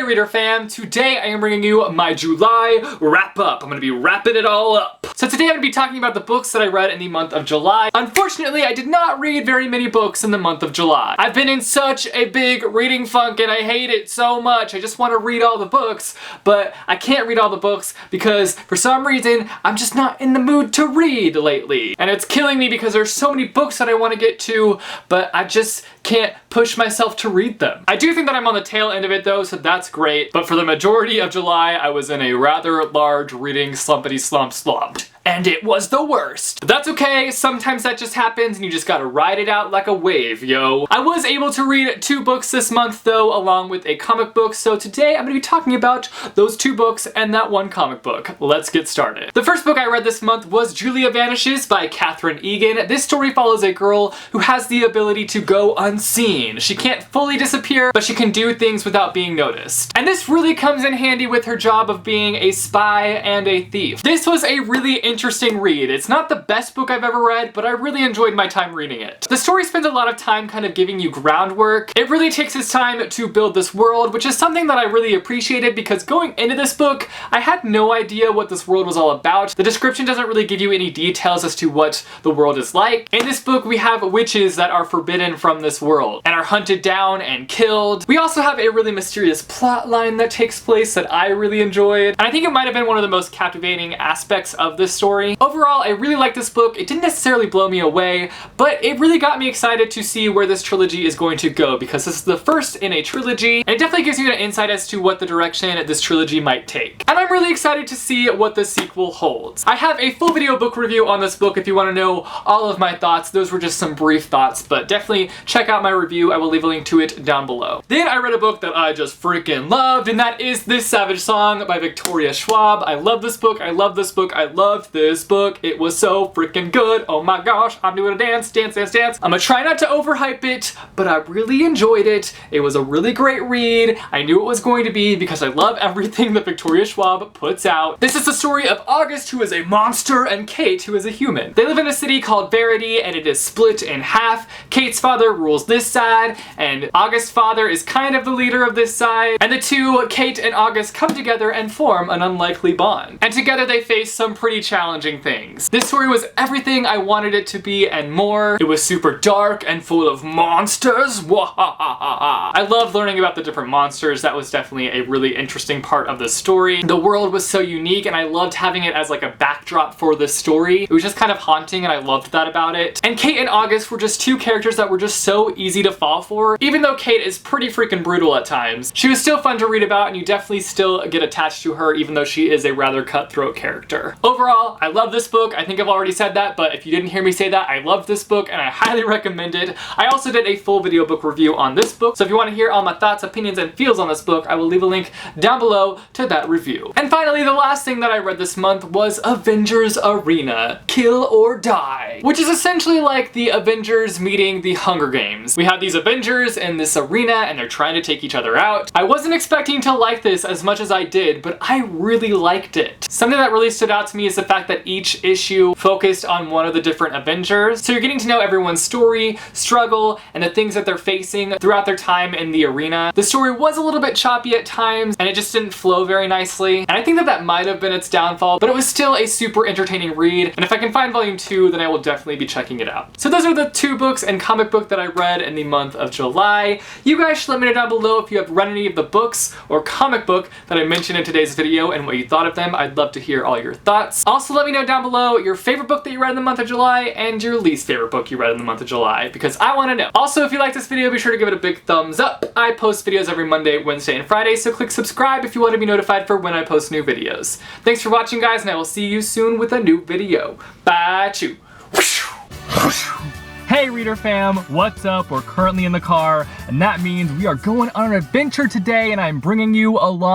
Reader fam, today I am bringing you my July wrap up. I'm gonna be wrapping it all up. So today I'm gonna be talking about the books that I read in the month of July. Unfortunately, I did not read very many books in the month of July. I've been in such a big reading funk and I hate it so much. I just want to read all the books, but I can't read all the books because for some reason, I'm just not in the mood to read lately. And it's killing me because there's so many books that I want to get to, but I just can't push myself to read them. I do think that I'm on the tail end of it though, so that's great. But for the majority of July, I was in a rather large reading slumpity slump. And it was the worst. But that's okay, sometimes that just happens and you just gotta ride it out like a wave, yo. I was able to read 2 books this month though, along with a comic book, so today I'm gonna be talking about those 2 books and that 1 comic book. Let's get started. The first book I read this month was Julia Vanishes by Katherine Egan. This story follows a girl who has the ability to go unseen. She can't fully disappear, but she can do things without being noticed. And this really comes in handy with her job of being a spy and a thief. This was a really interesting read. It's not the best book I've ever read, but I really enjoyed my time reading it. The story spends a lot of time kind of giving you groundwork. It really takes its time to build this world, which is something that I really appreciated because going into this book, I had no idea what this world was all about. The description doesn't really give you any details as to what the world is like. In this book, we have witches that are forbidden from this world and are hunted down and killed. We also have a really mysterious plot line that takes place that I really enjoyed. And I think it might have been one of the most captivating aspects of this story. Overall, I really liked this book. It didn't necessarily blow me away, but it really got me excited to see where this trilogy is going to go because this is the first in a trilogy, and it definitely gives you an insight as to what the direction this trilogy might take. And I'm really excited to see what the sequel holds. I have a full video book review on this book if you want to know all of my thoughts. Those were just some brief thoughts, but definitely check out my review. I will leave a link to it down below. Then I read a book that I just freaking loved, and that is This Savage Song by Victoria Schwab. I love this book. I love this book. I loved this book. It was so freaking good. Oh my gosh, I'm doing a dance. I'm gonna try not to overhype it, but I really enjoyed it. It was a really great read. I knew it was going to be because I love everything that Victoria Schwab puts out. This is the story of August, who is a monster, and Kate, who is a human. They live in a city called Verity, and it is split in half. Kate's father rules this side, and August's father is kind of the leader of this side. And the two, Kate and August, come together and form an unlikely bond. And together they face some pretty challenging things. This story was everything I wanted it to be and more. It was super dark and full of monsters. I loved learning about the different monsters. That was definitely a really interesting part of the story. The world was so unique and I loved having it as like a backdrop for the story. It was just kind of haunting and I loved that about it. And Kate and August were just 2 characters that were just so easy to fall for. Even though Kate is pretty freaking brutal at times, she was still fun to read about and you definitely still get attached to her even though she is a rather cutthroat character. Overall, I love this book. I think I've already said that, but if you didn't hear me say that, I loved this book and I highly recommend it. I also did a full video book review on this book, so if you want to hear all my thoughts, opinions, and feels on this book, I will leave a link down below to that review. And finally, the last thing that I read this month was Avengers Arena, Kill or Die, which is essentially like the Avengers meeting the Hunger Games. We have these Avengers in this arena and they're trying to take each other out. I wasn't expecting to like this as much as I did, but I really liked it. Something that really stood out to me is the fact that each issue focused on one of the different Avengers. So you're getting to know everyone's story, struggle, and the things that they're facing throughout their time in the arena. The story was a little bit choppy at times, and it just didn't flow very nicely. And I think that that might have been its downfall, but it was still a super entertaining read. And if I can find volume 2, then I will definitely be checking it out. So those are the 2 books and comic book that I read in the month of July. You guys should let me know down below if you have read any of the books or comic book that I mentioned in today's video and what you thought of them. I'd love to hear all your thoughts. Also, let me know down below your favorite book that you read in the month of July and your least favorite book you read in the month of July because I want to know. Also, if you like this video, be sure to give it a big thumbs up. I post videos every Monday, Wednesday, and Friday, so click subscribe if you want to be notified for when I post new videos. Thanks for watching, guys, and I will see you soon with a new video. Bye, chew. Hey Reader fam, what's up? We're currently in the car, and that means we are going on an adventure today, and I'm bringing you along.